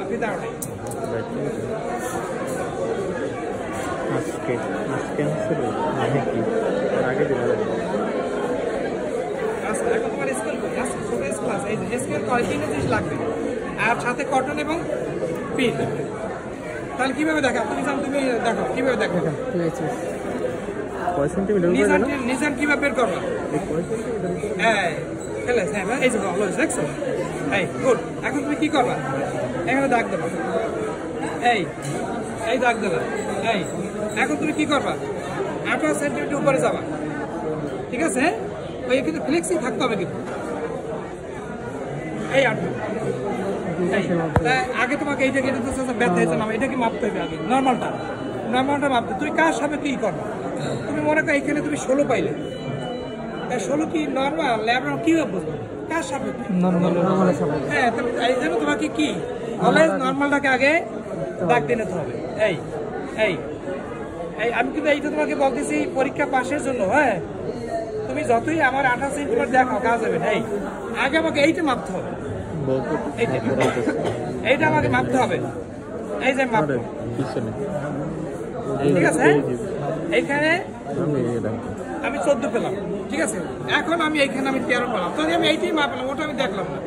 তুই দাঁড়াও আজকে আসছিল নাকি আগে দিন আচ্ছা এখন তোমার স্কেল ছোট স্কেল আছে এই যে স্কেল করে 3 জিনিস লাগবে আর সাথে কটন এবং পিন তাহলে কিভাবে দেখা তুমি দেখো কিভাবে দেখো ঠিক আছে কয় সেন্টিমিটার নিজান কিভাবে বের করবা এই খেলে হ্যাঁ এই যে ভালো দেখছো এই গুড এখন তুমি কি করবা এখানে দাগ দেবা এই দাগ দেবা এই এখন তুমি কি করবা 18 সেন্টিমিটার উপরে যাবা ঠিক আছে ওই কিন্তু ফ্লেক্সি থাকতে হবে কিন্তু এই 18 আগে তোমাকে এইটা কেটে তো ব্যথা হয়েছে না এটা কি মাপতে হবে আগে নর্মালটা মাপতে তুই কার সাথে কি করবা তুমি মনে করো এখানে তুমি 16 পাইলে 16 কি নর্মাল ল্যাবরা কি বুঝবো কার সাথে নরমাল হ্যাঁ এই জন্য তোমাকে কি অলওয়েজ নর্মালটাকে আগে দাগ দিয়ে নিতে হবে এই আমি কিন্তু এইটা তোমাকে বলতেছি পরীক্ষা পাশের জন্য হ্যাঁ তুমি যতই আমার 18 সেন্টিমিটার দেখাও কাজ হবে এই আগে আমাকে এইটা মাপতে হবে এইটা আমাকে মাপতে হবে এই যে মাপবো ঠিক আছে এইখানে আমি 14 পেলাম ঠিক আছে এখন আমি এইখানে আমি 13 পেলাম তাহলে আমি এইটাই মাপলাম ওটা আমি দেখলাম না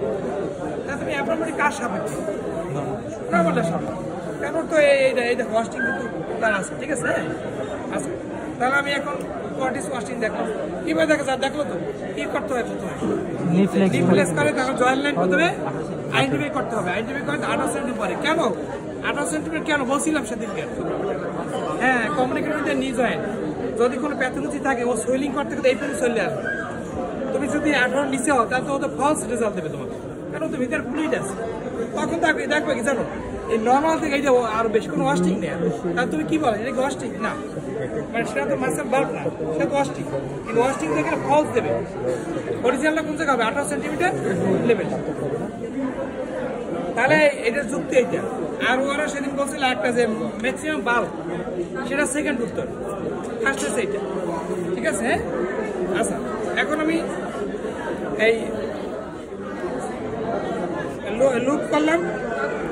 তা তুমি অ্যাপ্রোপ্রিয়েট কার সাপেক্ষে নর্মালটার সাপেক্ষে কেন তো এইটা ওয়াশিং কিন্তু তার আছে ঠিক আছে আচ্ছা তাহলে আমি এখন কোয়ার্টিস ওয়াশিং দেখলাম কিভাবে দেখা যায় দেখলো তো কি করতে হয় প্রথমে রিপ্লেস করে তখন জয়েন্ট লাইন প্রথমে আইডেন্টিফাই করতে হবে আইডেন্টিফাই করে 18 সেন্টিমিটার পরে কেন 18 সেন্টিমিটার কেন বলছিলাম সেদিনকে হ্যাঁ কমিউনিকেটর নি জয়েন্ট যদি কোনো প্যাথোলজি থাকে ও সোয়েলিং করতে করতে এই পর্যন্ত চলে আসবে তুমি যদি 18 নিচে হও তাহলে তো ও তো ফলস রেজাল্ট দেবে তোমাকে কেন তো ভিতরে ফ্লুইড আছে তখন দেখবে কি জানো এই নর্মাল থেকে এই যে আরো বেশি কোনো ওয়াশিং নেই তাহলে তুমি কি বলো এটা ওয়াশিং না মানে সেটা তো মাসেল বাল্ব না সেটা তো ওয়াশিং কিন্তু ওয়াশিং থেকে ফলস দেবে অরিজিনালটা কোন জায়গা হবে 18 সেন্টিমিটার লেভেল তাহলে এটার যুক্তি এইটা আর ওরা সেদিন বলছিল একটা যে ম্যাক্সিমাম বাল্ব সেটা সেকেন্ড উত্তর ফার্স্ট হচ্ছে এইটা ঠিক আছে আচ্ছা এখন আমি এই লুপ করলাম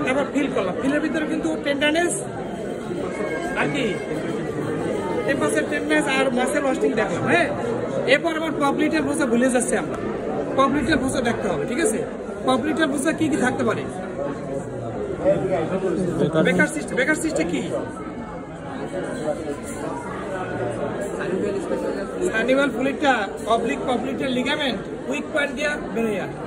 তারপর ফিল করলাম ফিলের ভিতরে কিন্তু টেন্ডারনেস আর কি টেন্ডারনেস আর মাসেল ওয়াশিং দেখলাম হ্যাঁ এরপর আমার পপলিটার ফোসা ভুলে যাচ্ছে আমরা পপলিটার ফোসা দেখতে হবে ঠিক আছে পপলিটার ফোসা কি কি থাকতে পারে বেকার সিস্টেম কি সানিভাল ফ্লুইডটা পপলিটার লিগামেন্ট উইক পয়েন্ট দিয়ে বেরিয়ে আসে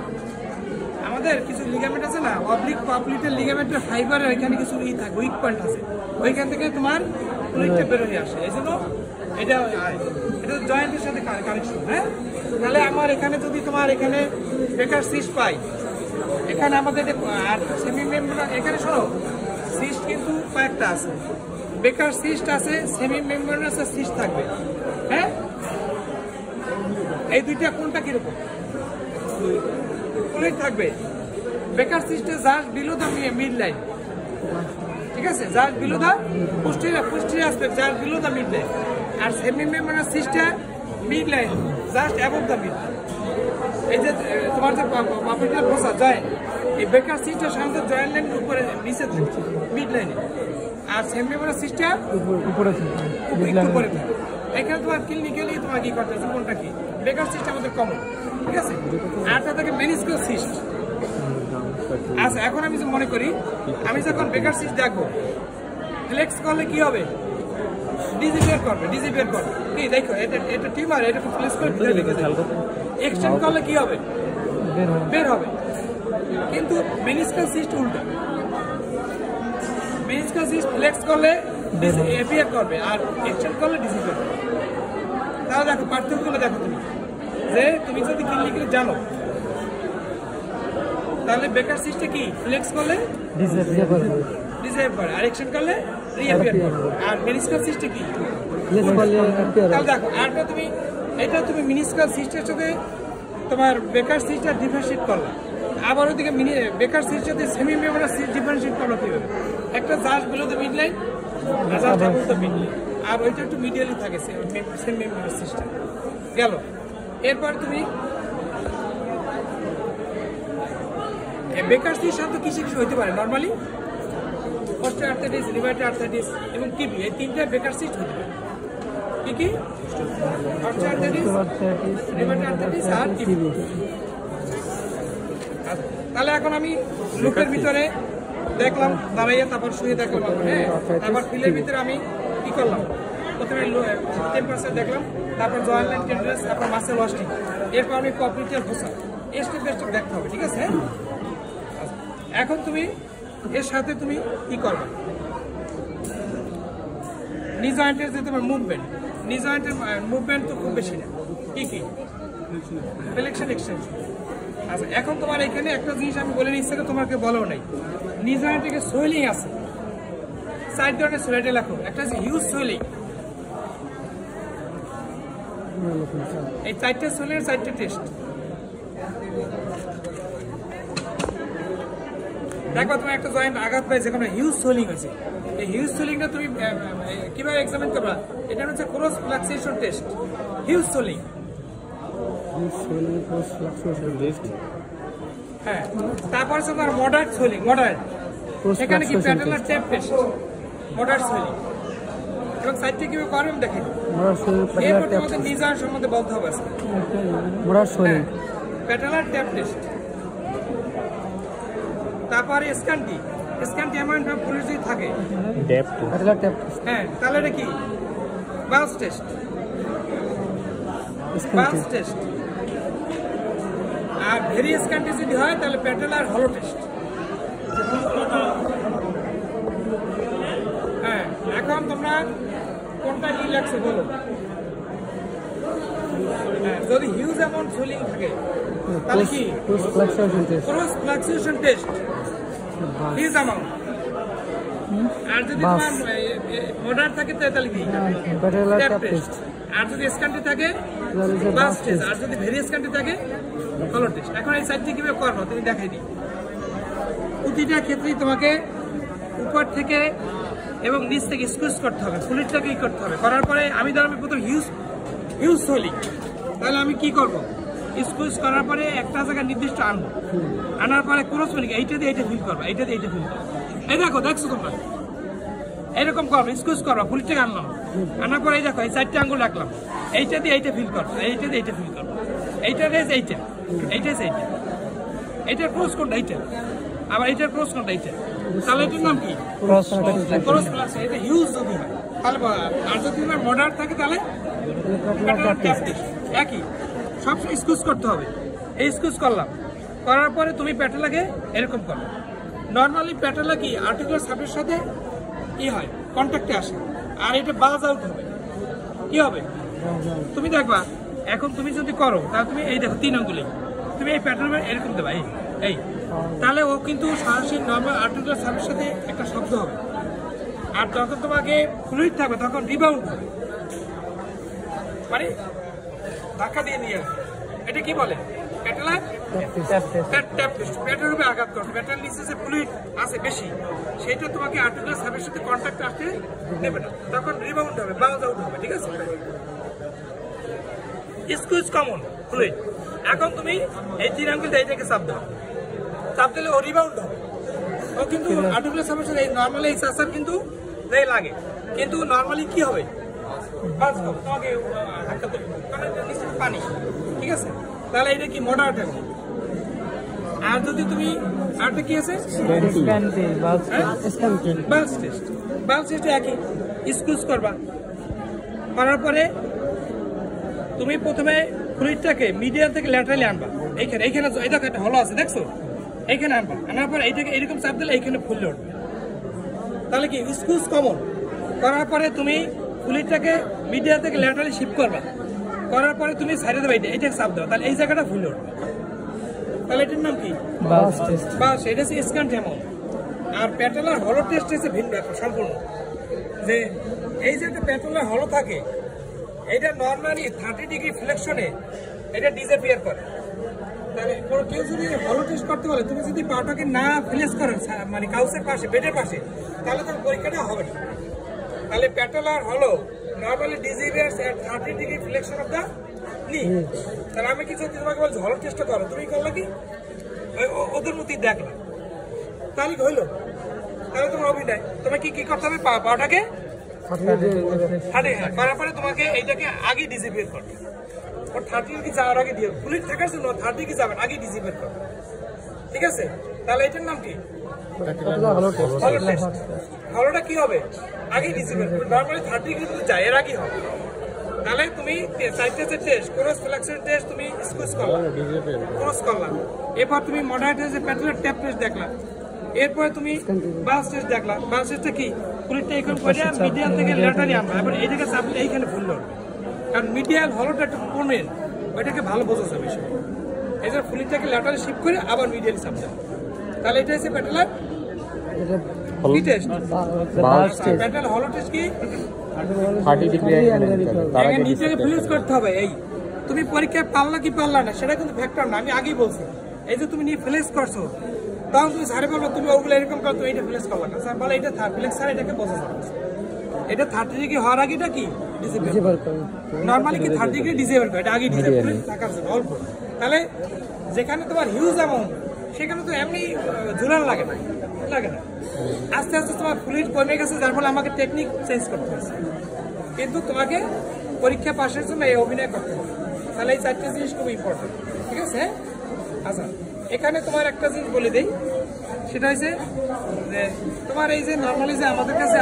আমাদের কিছু লিগামেন্ট আছে না অবলিক পপলিটার লিগামেন্টের ফাইবারের এখানে কিছু থাকে উইক পয়েন্ট আছে ওইখান থেকে তোমার ফ্লুইডটা বেরিয়ে আসে এই জন্য এটা জয়েন্টের সাথে কানেকশন হ্যাঁ তাহলে আমার এখানে যদি তোমার এখানে বেকার সিস্ট পাই এখানে আমাদের আর সেমি মেমব্রেন এখানে শোনো সিস্ট কিন্তু কয়েকটা আছে বেকার সিস্ট আছে সেমি মেমব্রেনাস সিস্ট থাকবে হ্যাঁ এই দুইটা কোনটা কিরকম ফ্লুইড থাকবে বেকার সিস্টে just below the mid line ঠিক আছে just below the posterior aspect just below the mid line আর সেমি মেমব্রেনাস সিস্টে mid line just above the mid এই যে তোমার যে পপলিটার ফোসা জয়েন্ট এই বেকার সিস্টের সামনে জয়েন্ট লাইন উপরে নিচে থাকে মিড লাইনে আর সেমি মেমব্রেনাস সিস্টেম উপরে থাকে এখানে তোমার ক্লিনিক্যালি তোমার কি করতে আছে কোনটা কি বেকার সিস্টেম আমাদের কমন ঠিক আছে আরটা থেকে মেনিস্কাল সিস্ট আচ্ছা এখন আমি যে মনে করি আমি যখন বেকার সিস্ট দেখবো ফ্লেক্স করলে কি হবে ডিজি বের করবে কি দেখো এটা টিউমার এটা ফ্লেক্স করে এক্সটেন্ড করলে কি হবে বের হবে কিন্তু মেনিস্কাল সিস্ট উল্টা মেনিস্কাল সিস্ট ফ্লেক্স করলে এপিয়ার করবে আর এক্সটেন্ড করলে ডিজি বের করবে তাহলে দেখো পার্থক্যগুলো দেখো তুমি যে তুমি যদি ক্লিনিক্যালি জানো তাহলে বেকার সিস্টে কি ফ্লেক্স করলে ডিসঅ্যাপিয়ার করে আর এক্সটেন্ড করলে রিঅ্যাপিয়ার করে আর মেনিস্কাল সিস্টে কি তাহলে দেখো আরটা তুমি মিনিস্কাল সিস্টের সাথে তোমার বেকার সিস্টটা ডিফারেন্সিয়েট করলা আবার ওদিকে বেকার সিস্টের সাথে সেমি মেমব্রেনাস সিস্ট ডিফারেন্সিয়েট করলো কিভাবে একটা just below the mid line just above the mid line আর ওইটা একটু মিডিয়ালি থাকে সেমি মেমব্রেনাস সিস্টেম গেল এরপর তুমি বেকার সিস্ট সাথে কিছু হইতে পারে নর্মালি অস্টিওআর্থ্রাইটিস, রিউমাটয়েড আর্থ্রাইটিস এবং টিবি, এই তিনটা বেকার সিস্ট হতে পারে। কি অস্টিওআর্থ্রাইটিস, রিউমাটয়েড আর্থ্রাইটিস আর টিবি। তাহলে এখন আমি লুকের ভিতরে দেখলাম দাঁড়াইয়া, তারপর শুয়ে দেখলাম, হ্যাঁ, তারপর ফিলের ভিতরে আমি কি করলাম, প্রথমে টেম্পারেচার দেখলাম, তারপর জয়েন্ট লাইন টেন্ডারেন্স, তারপর মাসেল ওয়াশিং, এরপর আমি কপিটাল ফোসা, স্টেপ বাই স্টেপ দেখতে হবে, ঠিক আছে? এখন তুমি এর সাথে তুমি কি করবে, নি জয়েন্টের যে তোমার মুভমেন্ট, নি জয়েন্টের মুভমেন্ট তো খুব বেশি না, কি ফ্লেকশন এক্সটেনশন। আচ্ছা, এখন তোমার এখানে একটা জিনিস আমি বলে নিচ্ছি, তোমাকে বলাও নাই, নি জয়েন্টে সোয়েলিং আছে, সাইড ধরনের সোয়েলটা লেখো, একটা আছে হিউজ সোয়েলিং, এই চারটে সোয়েলের চারটে টেস্ট দেখো। তোমার একটা জয়েন্ট আঘাত পাইছে, কোনো হিউজ সোয়েলিং হয়েছে, এই হিউজ সোয়েলিংটা তুমি কিভাবে এক্সামিন করবা, এটা হচ্ছে ক্রস ফ্লাক্সুয়েশন টেস্ট, হিউজ সোয়েলিং। হ্যাঁ, তারপর হচ্ছে তোমার মডারেট সোয়েলিং, মডারেট, এখানে কি patellar tap test, moderate swelling, এবং সাইডটা কিভাবে করবেন দেখেন, এরপর তোমাদের নিজার সম্বন্ধে বলতে হবে, প্যাটেলার ট্যাপ টেস্ট, তারপরে স্ক্যানটি, স্ক্যানটি অ্যামাউন্ট অফ পুলিশ যদি থাকে, হ্যাঁ, তাহলে এটা কি বাউন্স টেস্ট, বাউন্স টেস্ট, আর ভেরি স্ক্যানটি যদি হয় তাহলে প্যাটেলার হলো টেস্ট। হ্যাঁ, এখন তোমরা কোনটা কি লাগছে বলো। হ্যাঁ, যদি হিউজ অ্যামাউন্ট সোয়েলিং থাকে তাহলে কি ক্রস ফ্লাক্সুয়েশন টেস্ট, হিউজ অ্যামাউন্ট, আর যদি তোমার মডারেট থাকে তাহলে কি ট্যাপ টেস্ট, আর যদি স্ক্যানটি থাকে বাস টেস্ট, আর যদি ভেরি স্ক্যানটি থাকে হলো টেস্ট। এখন এই সাইডটি কিভাবে করবো তুমি দেখাই দিই। প্রতিটা ক্ষেত্রেই তোমাকে উপর থেকে এবং নিচ থেকে স্কুইজ করতে হবে, ফ্লুইডটাকে ই করতে হবে, করার পরে আমি ধরো প্রথম হিউজ সোয়েলিং, তাহলে আমি কি করব, স্কুইজ করার পরে একটা জায়গায় নির্দিষ্ট আনবো, আনার পরে ক্রস সোয়েলিং, এইটা দিয়ে এইটা ফিল করবো, এইটা দিয়ে এইটা ফিল করবো, এই দেখো দেখছো তোমরা এরকম করবো, স্কুইজ করবো, ফ্লুইডটাকে আনলাম, আনার পরে এই দেখো এই চারটে আঙ্গুল রাখলাম, এইটা দিয়ে এইটা ফিল করবো, এইটা দিয়ে এইটা ফিল করবো, এইটা রেজ এইটা, এইটা এইটা, এইটার ক্রস কোনটা এইটা, আবার এইটার ক্রস কোনটা এইটা, তাহলে এটার নাম কি ক্রস প্লাস, এটা হিউজ যদি হয় তাহলে, আর যদি মডারেট থাকে তাহলে একই, সব স্কুইজ করতে হবে। এই স্কুইজ করলাম, করার পরে তুমি প্যাটেলাকে এরকম করো। নর্মালি প্যাটেলা কি আর্টিকুলার সাপের সাথে কি হয়, কন্ট্যাক্টে আসে, আর এটা বাজ আউট হবে, কি হবে তুমি দেখবা। এখন তুমি যদি করো তাহলে তুমি এই দেখো 3 আঙ্গুলে তুমি এই প্যাটেলা এরকম দেবা, এই তাহলে ও কিন্তু সরাসরি নর্মাল আর্টিকুলার সাপের সাথে একটা শব্দ হবে, আর যখন তোমাকে ফ্লুইড থাকবে তখন রিবাউন্ড হবে, মানে ধাক্কা দিয়ে নিয়ে আসবে। এটা কি বলে, প্যাটেলার ট্যাপ টেস্ট। প্যাটের উপরে আঘাত করবে, প্যাটের নিচে যে ফ্লুইড আছে বেশি, সেটা তোমাকে আর্টিকুলার সাপের সাথে কন্ট্যাক্ট আসতে দেবে না, তখন রিবাউন্ড হবে, বাউন্স আউট হবে, ঠিক আছে? Squeeze common fluid. এখন তুমি এই 3 আঙ্গুলটা এইটাকে চাপ দাও, চাপ দিলে ও রিবাউন্ড হবে, ও কিন্তু আর্টিকুলার সাপের সাথে নর্মালি এই চাষার কিন্তু লাগে, কিন্তু নর্মালি কি হবে, তোমাকে ধাক্কা দেবে, কারণ এটা নিচে পানি, ঠিক আছে? তাহলে এটা কি মডারেট হবে। আর যদি তুমি আরটা কি আছে বাউন্স টেস্ট, বাউন্স টেস্ট একই, স্কুইজ করবা, করার পরে তুমি প্রথমে ফ্লুইডটাকে মিডিয়াম থেকে ল্যাটারালি আনবা, এইখানে এই দেখো একটা হলো আছে দেখছো, এইখানে আনবা, আনার পর এইটাকে এরকম চাপ দিলে এইখানে ফুলে উঠবে, তাহলে কি স্কুইজ কমন। করার পরে তুমি ফ্লুইডটাকে মিডিয়াম থেকে ল্যাটারালি শিফট করবা, করার পরে তুমি সাইডে দেবে, এইটাকে চাপ দেবা, তাহলে এই জায়গাটা ফুলে উঠবে, তাহলে এটার নাম কি বাস টেস্ট। বাস, এটা হচ্ছে স্ক্যান অ্যামাউন্ট। আর প্যাটেলার হলো টেস্ট হচ্ছে ভিন্ন ব্যাপার সম্পূর্ণ, যে এই যে একটা প্যাটেলার হলো থাকে, এটা নর্মালি 30 ডিগ্রি ফ্লেকশনে এটা ডিসঅ্যাপিয়ার করে। তাহলে কেউ যদি হলো টেস্ট করতে বলে, তুমি যদি পাটাকে না ফ্লেস করো মানে কাউসের পাশে, বেডের পাশে, তাহলে তোমার পরীক্ষাটা হবে না। তাহলে প্যাটেলার হলো normally disappears at 30 degree flexion of the knee. তাহলে আমি কি যদি তোমাকে বলছি হলো টেস্টটা করো, তুমি করলে কি ওদের মধ্যেই দেখলাম, তাহলে হইলো। তাহলে তোমার অভিনয়। তোমার কি কি করতে হবে? পাওয়াটাকে করার পরে তোমাকে এইটাকে আগে ডিসিপেট করবে। ওর 30 কি যাওয়ার আগে দিয়ে ফুলিট থাকার জন্য 30 কি যাবেন আগে ডিসিপেট করবে, ঠিক আছে? তাহলে এটার নাম কি? হলোটা কি হবে? আগে ডিসিপেট করবে। নর্মালি 30 কিন্তু যায় এর আগে হবে। তাহলে তুমি সাইটেসের টেস্ট, ক্রস ফ্লেক্সের টেস্ট তুমি স্কুজ করলা, ক্রস করলা। এরপর তুমি মডারেট যে প্যাটেলের ট্যাপ টেস্ট দেখলা। এরপরে তুমি বাস টেস্ট দেখলা। বাস টেস্টটা কি? ফুলিটটা এখন করে মিডিয়াল থেকে ল্যাটারি আমরা এবার এইটাকে চাপলে এইখানে ফুল ধরবে, কারণ মিডিয়াল হলোটা একটু কমে, ওইটাকে ভালো বোঝা যাবে। এই যে ফুলিটটাকে ল্যাটারি শিফট করে আবার মিডিয়াল চাপতে, তাহলে এটা হচ্ছে প্যাটেলার কি টেস্ট? প্যাটেল হলো টেস্ট কি? 30 ডিগ্রি তার আগে নিচে ফ্লেক্স করতে হবে। এই তুমি পরীক্ষায় পারলা কি পারলা না সেটা কিন্তু ফ্যাক্টর না, আমি আগেই বলছি। এই যে তুমি নিয়ে ফ্লেক্স করছো, তখন তুমি স্যারে বলবো তুমি ওগুলো এরকম করো, তুমি এটা ফ্লেক্স করলা না। স্যার বলে এটা ফ্লেক্স, স্যার এটাকে বোঝা যাবে। এটা 30 ডিগ্রি হওয়ার আগে এটা কি ডিসেবল, নরমালি কি 30 ডিগ্রি ডিসেবল করে, এটা আগে ডিসেবল থাকার জন্য অল্প। তাহলে যেখানে তোমার হিউজ অ্যামাউন্ট সেখানে তো এমনি ঝুলান লাগে না, লাগে না। আস্তে আস্তে তোমার ফ্লুইড কমে গেছে, যার ফলে আমাকে টেকনিক চেঞ্জ করতে হয়েছে। কিন্তু তোমাকে পরীক্ষা পাশের জন্য এই অভিনয় করতে হবে। তাহলে এই 4টে জিনিস খুব ইম্পর্টেন্ট, ঠিক আছে? আচ্ছা, এখানে তোমার একটা জিনিস বলে দেই, সেটা হচ্ছে যে তোমার এই যে নর্মালি যে আমাদের কাছে